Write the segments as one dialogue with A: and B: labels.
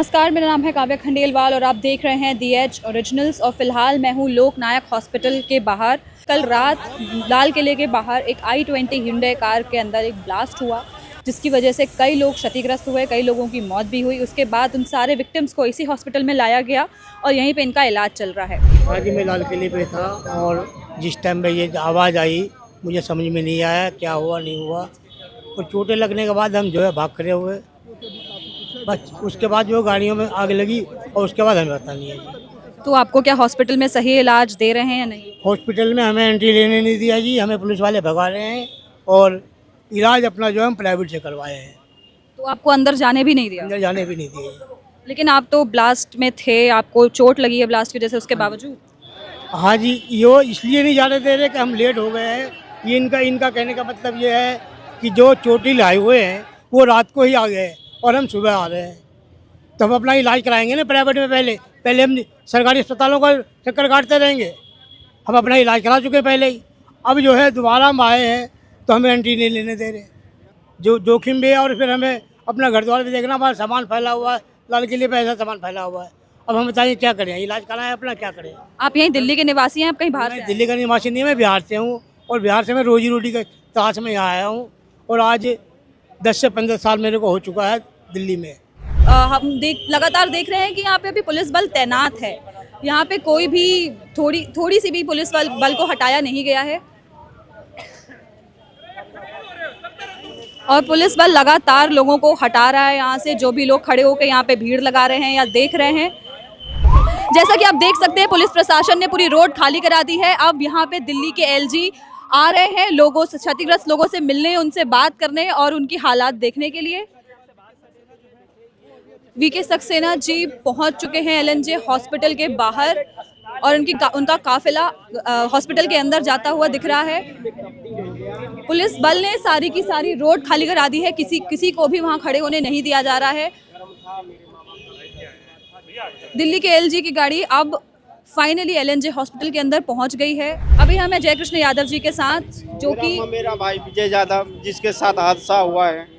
A: नमस्कार, मेरा नाम है काव्या खंडेलवाल और आप देख रहे हैं दी एज ओरिजिनल्स। और फिलहाल मैं हूँ लोकनायक हॉस्पिटल के बाहर। कल रात लाल किले के बाहर एक i20 Hyundai कार के अंदर एक ब्लास्ट हुआ, जिसकी वजह से कई लोग क्षतिग्रस्त हुए, कई लोगों की मौत भी हुई। उसके बाद उन सारे विक्टिम्स को इसी हॉस्पिटल में लाया गया और यहीं पे इनका इलाज चल रहा है।
B: आज मैं लाल किले पे था और जिस टाइम पे ये आवाज़ आई मुझे समझ में नहीं आया क्या हुआ नहीं हुआ। और चोटें लगने के बाद हम जो है भाग खड़े हुए, बस उसके बाद जो गाड़ियों में आग लगी और उसके बाद हमें पता नहीं है जी।
A: तो आपको क्या हॉस्पिटल में सही इलाज दे रहे हैं या नहीं?
B: हॉस्पिटल में हमें एंट्री लेने नहीं दिया जी, हमें पुलिस वाले भगा रहे हैं और इलाज अपना जो है हम प्राइवेट से करवाए हैं,
A: तो आपको अंदर जाने भी नहीं दिया?
B: अंदर जाने भी नहीं दिए।
A: लेकिन आप तो ब्लास्ट में थे, आपको चोट लगी है ब्लास्ट की वजह से, उसके बावजूद?
B: हाँ जी, ये इसलिए नहीं जाने दे रहे कि हम लेट हो गए हैं। ये इनका कहने का मतलब ये है कि जो चोटिल आए हुए हैं वो रात को ही आ गए हैं और हम सुबह आ रहे हैं, तो हम अपना इलाज कराएंगे ना प्राइवेट में। पहले हम सरकारी अस्पतालों का चक्कर काटते रहेंगे। हम अपना इलाज करा चुके पहले ही, अब जो है दोबारा हम आए हैं तो हमें एंट्री नहीं लेने दे रहे। जो जोखिम भी है और फिर हमें अपना घर द्वार भी देखना, हमारा सामान फैला हुआ है, लाल किले पे ऐसा सामान फैला हुआ है। अब हम बताइए क्या करें, इलाज कराएं अपना, क्या करें।
A: आप यहीं दिल्ली के निवासी हैं, आप कहीं बाहर से
B: मैं
A: आए हैं?
B: दिल्ली का निवासी नहीं, मैं बिहार से हूँ और बिहार से मैं रोजी रोटी के तलाश में यहाँ आया हूँ और आज 10 से 15 साल मेरे को हो चुका है दिल्ली में।
A: हम लगातार देख रहे हैं कि यहाँ पे अभी पुलिस बल तैनात है। यहाँ पे कोई भी थोड़ी सी भी पुलिस बल को हटाया नहीं गया है और पुलिस बल लगातार लोगों को हटा रहा है यहाँ से। जो भी लोग खड़े होकर यहाँ पे भीड़ लगा रहे हैं या देख रहे हैं, जैसा कि आप देख सकते हैं, पुलिस प्रशासन ने पूरी रोड खाली करा दी है। अब यहाँ पे दिल्ली के एलजी आ रहे हैं लोगों से, क्षतिग्रस्त लोगों से मिलने, उनसे बात करने और उनकी हालात देखने के लिए। वीके सक्सेना जी पहुंच चुके हैं एलएनजे हॉस्पिटल के बाहर और उनका काफिला हॉस्पिटल के अंदर जाता हुआ दिख रहा है। पुलिस बल ने सारी की सारी रोड खाली करा दी है, किसी को भी वहां खड़े होने नहीं दिया जा रहा है। दिल्ली के एलजी की गाड़ी अब फाइनली एलएनजे हॉस्पिटल के अंदर पहुंच गई है। अभी हम जयकृष्ण यादव जी के साथ, जो कि
C: मेरा भाई विजय यादव जिसके साथ हादसा हुआ है।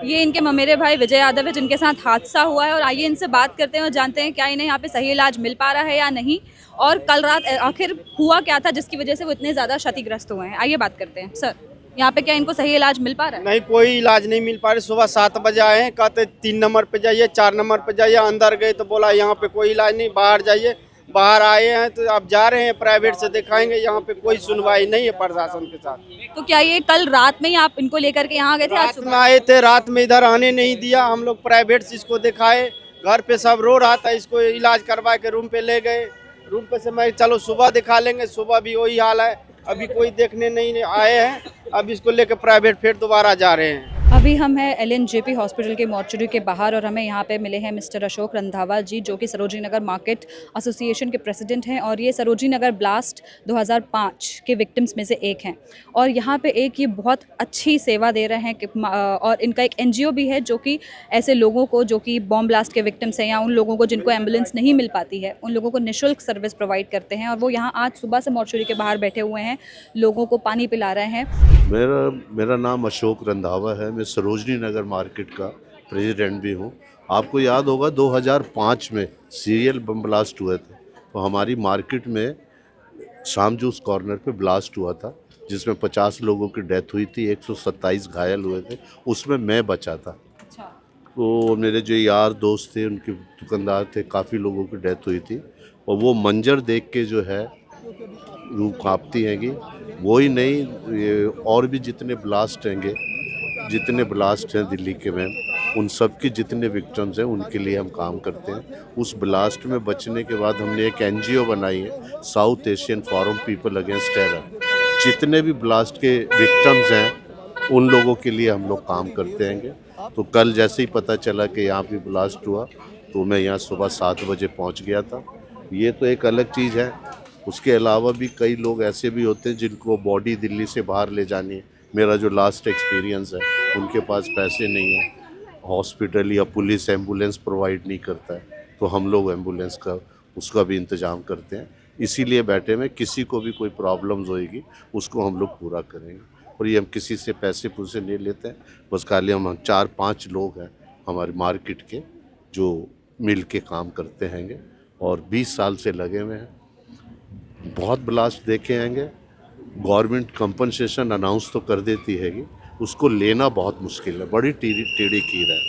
A: ये इनके ममेरे भाई विजय यादव है जिनके साथ हादसा हुआ है। और आइए इनसे बात करते हैं और जानते हैं क्या इन्हें यहाँ पे सही इलाज मिल पा रहा है या नहीं, और कल रात आखिर हुआ क्या था जिसकी वजह से वो इतने ज़्यादा क्षतिग्रस्त हुए हैं। आइए बात करते हैं। सर, यहाँ पे क्या इनको सही इलाज मिल पा रहा है?
C: नहीं, कोई इलाज नहीं मिल पा रहा। सुबह 7 बजे आए हैं, कहते 3 नंबर पे जाइए, 4 नंबर पे जाइए। अंदर गए तो बोला यहाँ पे कोई इलाज नहीं, बाहर जाइए। बाहर आए हैं तो अब जा रहे हैं प्राइवेट से दिखाएंगे, यहाँ पे कोई सुनवाई नहीं है प्रशासन के साथ।
A: तो क्या ये कल रात में ही आप इनको लेकर के यहाँ गए थे? आज
C: रात
A: सुबह
C: में आए थे, रात में इधर आने नहीं दिया। हम लोग प्राइवेट से इसको दिखाए, घर पे सब रो रहा था, इसको इलाज करवा के रूम पे ले गए। रूम पे से मैं चलो सुबह दिखा लेंगे, सुबह भी वही हाल है, अभी कोई देखने नहीं आए हैं। अब इसको लेकर प्राइवेट फिर दोबारा जा रहे हैं।
A: अभी हम हैं एलएनजेपी हॉस्पिटल के मॉर्चरी के बाहर और हमें यहाँ पे मिले हैं मिस्टर अशोक रंधावा जी, जो कि सरोजिनी नगर मार्केट एसोसिएशन के प्रेसिडेंट हैं और ये सरोजिनी नगर ब्लास्ट 2005 के विक्टिम्स में से एक हैं। और यहाँ पे एक ये बहुत अच्छी सेवा दे रहे हैं और इनका एक एनजीओ भी है जो कि ऐसे लोगों को जो कि बॉम्ब ब्लास्ट के विक्टिम्स हैं या उन लोगों को जिनको एम्बुलेंस नहीं मिल पाती है, उन लोगों को निःशुल्क सर्विस प्रोवाइड करते हैं। और वो यहाँ आज सुबह से मॉर्चरी के बाहर बैठे हुए हैं, लोगों को पानी पिला रहे हैं।
D: मेरा नाम अशोक रंधावा है। मैं सरोजनी नगर मार्केट का प्रेसिडेंट भी हूँ। आपको याद होगा 2005 में सीरियल बम ब्लास्ट हुए थे, तो हमारी मार्केट में शाम जूस कॉर्नर पे ब्लास्ट हुआ था जिसमें 50 लोगों की डेथ हुई थी, 127 घायल हुए थे। उसमें मैं बचा था। तो मेरे जो यार दोस्त थे, उनके दुकानदार थे, काफ़ी लोगों की डेथ हुई थी। और वो मंजर देख के जो है रूह कांपती हैंगी। वो ही नहीं, ये और भी जितने ब्लास्ट हैं दिल्ली के में, उन सब की जितने विक्टिम्स हैं उनके लिए हम काम करते हैं। उस ब्लास्ट में बचने के बाद हमने एक एनजीओ बनाई है, south Asian forum people against terror. जितने भी ब्लास्ट के विक्टिम्स हैं उन लोगों के लिए हम लोग काम करते हैं। तो कल जैसे ही पता चला कि यहाँ पे ब्लास्ट हुआ तो मैं यहाँ सुबह 7 बजे पहुँच गया था। ये तो एक अलग चीज़ है। उसके अलावा भी कई लोग ऐसे भी होते हैं जिनको बॉडी दिल्ली से बाहर ले जानी है। मेरा जो लास्ट एक्सपीरियंस है, उनके पास पैसे नहीं है, हॉस्पिटल या पुलिस एम्बुलेंस प्रोवाइड नहीं करता है, तो हम लोग एम्बुलेंस का उसका भी इंतज़ाम करते हैं। इसीलिए बैठे में किसी को भी कोई प्रॉब्लम्स होएगी उसको हम लोग पूरा करेंगे। और ये हम किसी से पैसे नहीं लेते हैं, बस खाली हम 4-5 लोग हैं हमारे मार्केट के जो मिल के काम करते हैंगे और 20 साल से लगे हुए हैं। बहुत ब्लास्ट देखे हैंगे। गवर्नमेंट कंपनसेशन अनाउंस तो कर देती हैगी, उसको लेना बहुत मुश्किल है, बड़ी टेढ़ी कीर है।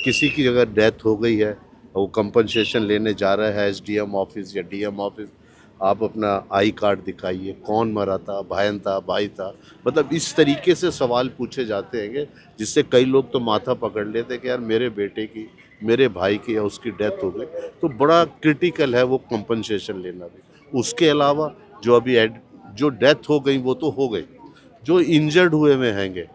D: किसी की अगर डेथ हो गई है वो कंपनसेशन लेने जा रहा है एसडीएम ऑफिस या डीएम ऑफिस, आप अपना आई कार्ड दिखाइए, कौन मरा था, बहन था, भाई था, मतलब इस तरीके से सवाल पूछे जाते हैं जिससे कई लोग तो माथा पकड़ लेते कि यार मेरे बेटे की, मेरे भाई की या उसकी डेथ हो गई। तो बड़ा क्रिटिकल है वो कंपनसेशन लेना भी। उसके अलावा जो अभी जो डेथ हो गई वो तो हो गई, जो इंजर्ड हुए में हैंगे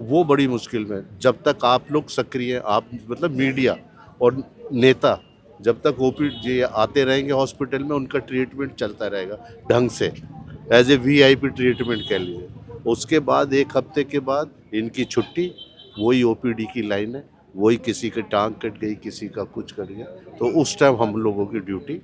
D: वो बड़ी मुश्किल में। जब तक आप लोग सक्रिय, आप मतलब मीडिया और नेता जब तक ओपीडी आते रहेंगे हॉस्पिटल में, उनका ट्रीटमेंट चलता रहेगा ढंग से, एज ए वीआईपी ट्रीटमेंट कह लीजिए। उसके बाद 1 हफ्ते के बाद इनकी छुट्टी, वही ओपीडी की लाइन है, वही किसी की टांग कट गई, किसी का कुछ कट गया, तो उस टाइम हम लोगों की ड्यूटी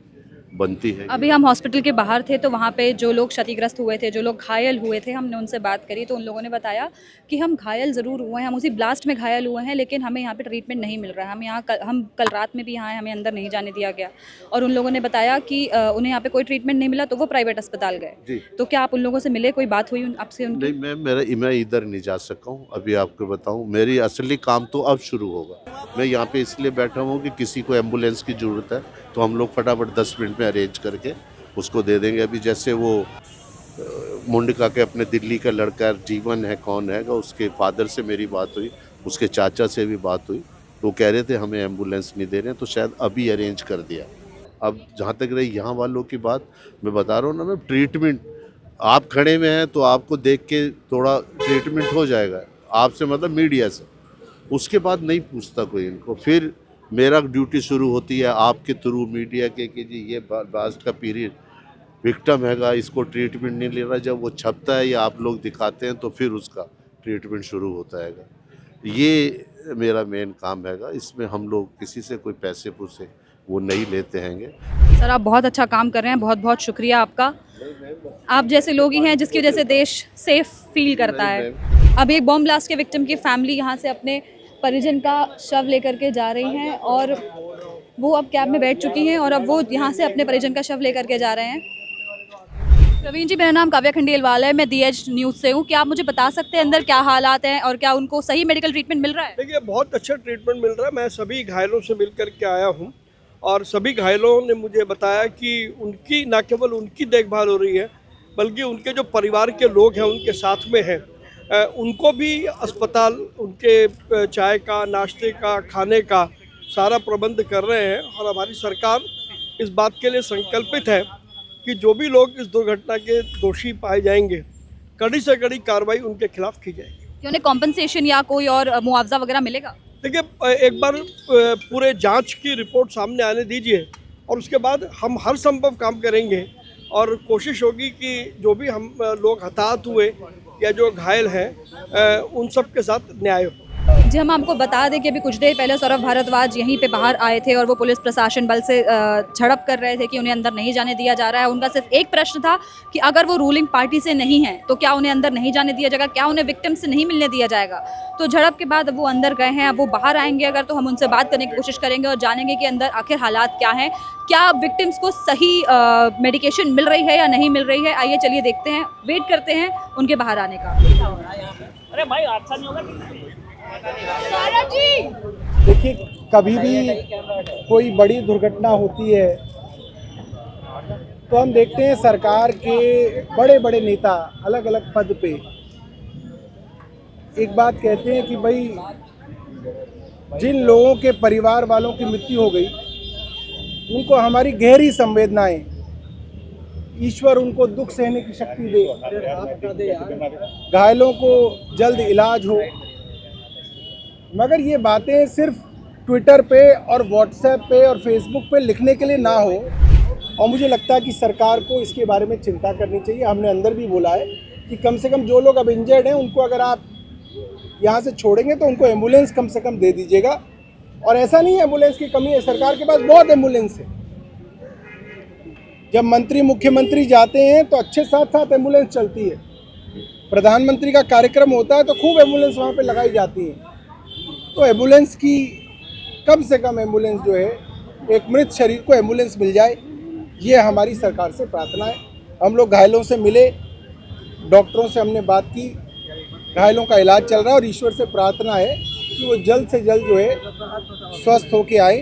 D: बनती है।
A: अभी हम हॉस्पिटल के बाहर थे तो वहाँ पे जो लोग क्षतिग्रस्त हुए थे, जो लोग घायल हुए थे, हमने उनसे बात करी तो उन लोगों ने बताया कि हम घायल ज़रूर हुए हैं, हम उसी ब्लास्ट में घायल हुए हैं, लेकिन हमें यहाँ पे ट्रीटमेंट नहीं मिल रहा है। हम कल रात में भी यहाँ आए, हमें अंदर नहीं जाने दिया गया। और उन लोगों ने बताया कि उन्हें यहाँ पे कोई ट्रीटमेंट नहीं मिला तो वो प्राइवेट अस्पताल गए। तो क्या आप उन लोगों से मिले, कोई बात हुई आपसे उनकी?
D: नहीं, मैं इधर नहीं जा सका हूँ। अभी आपको बताऊँ, मेरी असली काम तो अब शुरू होगा। मैं यहाँ पे इसलिए बैठा हूँ कि किसी को एम्बुलेंस की ज़रूरत है तो हम लोग फटाफट 10 मिनट में अरेंज करके उसको दे देंगे। अभी जैसे वो मुंडका के अपने दिल्ली का लड़का जीवन है, कौन है, उसके फादर से मेरी बात हुई, उसके चाचा से भी बात हुई, तो कह रहे थे हमें एम्बुलेंस नहीं दे रहे हैं, तो शायद अभी अरेंज कर दिया। अब जहाँ तक रही यहाँ वालों की बात, मैं बता रहा हूँ ना मैं, ट्रीटमेंट आप खड़े हुए हैं तो आपको देख के थोड़ा ट्रीटमेंट हो जाएगा आपसे, मतलब मीडिया से, उसके बाद नहीं पूछता कोई इनको। फिर मेरा ड्यूटी शुरू होती है आपके थ्रू मीडिया के कि जी ये ब्लास्ट का पीरियड विक्टिम हैगा, इसको ट्रीटमेंट नहीं ले रहा। जब वो छपता है या आप लोग दिखाते हैं तो फिर उसका ट्रीटमेंट शुरू होता है। ये मेरा मेन काम हैगा, इसमें हम लोग किसी से कोई पैसे पूसे वो नहीं लेते हैंगे।
A: सर आप बहुत अच्छा काम कर रहे हैं, बहुत बहुत शुक्रिया आपका। आप जैसे लोग ही हैं जिसकी वजह से देश सेफ फील करता है। अब एक बॉम्ब ब्लास्ट के विक्टिम की फैमिली यहाँ से अपने परिजन का शव लेकर के जा रही हैं और वो अब कैब में बैठ चुकी हैं और अब वो यहाँ से अपने परिजन का शव लेकर के जा रहे हैं। प्रवीण जी, मेरा नाम काव्या खंडेलवाल है, मैं DH न्यूज़ से हूँ। क्या आप मुझे बता सकते हैं अंदर क्या हालात हैं और क्या उनको सही मेडिकल ट्रीटमेंट मिल रहा है?
E: देखिए, बहुत अच्छा ट्रीटमेंट मिल रहा है। मैं सभी घायलों से मिल कर के आया हूँ और सभी घायलों ने मुझे बताया कि उनकी न केवल उनकी देखभाल हो रही है, बल्कि उनके जो परिवार के लोग हैं उनके साथ में हैं, उनको भी अस्पताल उनके चाय का, नाश्ते का, खाने का सारा प्रबंध कर रहे हैं। और हमारी सरकार इस बात के लिए संकल्पित है कि जो भी लोग इस दुर्घटना के दोषी पाए जाएंगे, कड़ी से कड़ी कार्रवाई उनके खिलाफ की जाएगी।
A: उन्हें कॉम्पनसेशन या कोई और मुआवजा वगैरह मिलेगा?
E: देखिए, एक बार पूरे जांच की रिपोर्ट सामने आने दीजिए और उसके बाद हम हर संभव काम करेंगे और कोशिश होगी कि जो भी हम लोग हताहत हुए या जो घायल हैं उन सब के साथ न्याय हो।
A: जी, हम आपको बता दें कि अभी कुछ देर पहले सौरभ भारद्वाज यहीं पे बाहर आए थे और वो पुलिस प्रशासन बल से झड़प कर रहे थे कि उन्हें अंदर नहीं जाने दिया जा रहा है। उनका सिर्फ एक प्रश्न था कि अगर वो रूलिंग पार्टी से नहीं है तो क्या उन्हें अंदर नहीं जाने दिया जाएगा, क्या उन्हें विक्टिम से नहीं मिलने दिया जाएगा। तो झड़प के बाद अब वो अंदर गए हैं, अब वो बाहर आएंगे अगर तो हम उनसे बात करने की कोशिश करेंगे और जानेंगे कि अंदर आखिर हालात क्या हैं, क्या विक्टिम्स को सही मेडिकेशन मिल रही है या नहीं मिल रही है। आइए चलिए देखते हैं, वेट करते हैं उनके बाहर आने का।
F: अरे भाई, हादसा नहीं होगा।
G: देखिए, कभी भी कोई बड़ी दुर्घटना होती है तो हम देखते हैं सरकार के बड़े बड़े नेता अलग अलग पद पे एक बात कहते हैं कि भाई जिन लोगों के परिवार वालों की मृत्यु हो गई उनको हमारी गहरी संवेदनाएं, ईश्वर उनको दुख सहने की शक्ति दे, घायलों को जल्द इलाज हो। मगर ये बातें सिर्फ ट्विटर पे और व्हाट्सएप पे और फेसबुक पे लिखने के लिए ना हो, और मुझे लगता है कि सरकार को इसके बारे में चिंता करनी चाहिए। हमने अंदर भी बोला है कि कम से कम जो लोग अब इंजर्ड हैं उनको अगर आप यहाँ से छोड़ेंगे तो उनको एम्बुलेंस कम से कम दे दीजिएगा। और ऐसा नहीं है एम्बुलेंस की कमी है, सरकार के पास बहुत एम्बुलेंस है। जब मंत्री मुख्यमंत्री जाते हैं तो अच्छे साथ साथ एम्बुलेंस चलती है। प्रधानमंत्री का कार्यक्रम होता है तो खूब एम्बुलेंस वहाँ पे लगाई जाती है। तो एम्बुलेंस की कम से कम एम्बुलेंस जो है एक मृत शरीर को एम्बुलेंस मिल जाए, ये हमारी सरकार से प्रार्थना है। हम लोग घायलों से मिले, डॉक्टरों से हमने बात की, घायलों का इलाज चल रहा है और ईश्वर से प्रार्थना है कि वो जल्द से जल्द जो है स्वस्थ होके आए।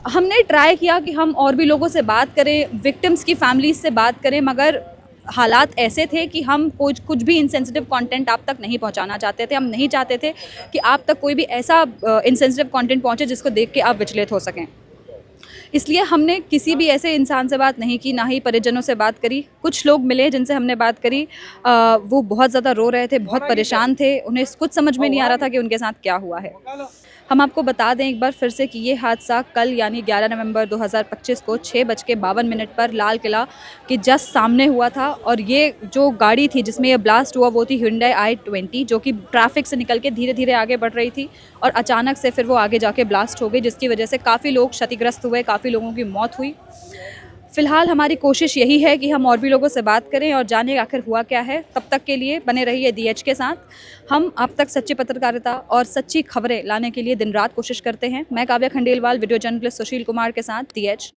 A: हमने ट्राई किया कि हम और भी लोगों से बात करें, विक्टिम्स की फैमिलीज से बात करें, मगर हालात ऐसे थे कि हम कुछ भी इनसेंसिटिव कंटेंट आप तक नहीं पहुंचाना चाहते थे। हम नहीं चाहते थे कि आप तक कोई भी ऐसा इनसेंसिटिव कंटेंट पहुंचे जिसको देख के आप विचलित हो सकें। इसलिए हमने किसी भी ऐसे इंसान से बात नहीं की, ना ही परिजनों से बात करी। कुछ लोग मिले जिनसे हमने बात करी, वो बहुत ज़्यादा रो रहे थे, बहुत परेशान थे, उन्हें कुछ समझ में नहीं आ रहा था कि उनके साथ क्या हुआ है। हम आपको बता दें एक बार फिर से कि ये हादसा कल यानी 11 नवंबर 2025 को 6:52 पर लाल किला के जस्ट सामने हुआ था। और ये जो गाड़ी थी जिसमें ये ब्लास्ट हुआ वो थी Hyundai i20, जो कि ट्रैफिक से निकल के धीरे धीरे आगे बढ़ रही थी और अचानक से फिर वो आगे जाके ब्लास्ट हो गई, जिसकी वजह से काफ़ी लोग क्षतिग्रस्त हुए, काफ़ी लोगों की मौत हुई। फ़िलहाल हमारी कोशिश यही है कि हम और भी लोगों से बात करें और जानें आखिर हुआ क्या है। तब तक के लिए बने रहिए DH के साथ। हम आप तक सच्ची पत्रकारिता और सच्ची खबरें लाने के लिए दिन रात कोशिश करते हैं। मैं काव्या खंडेलवाल, वीडियो जर्नलिस्ट सुशील कुमार के साथ DH।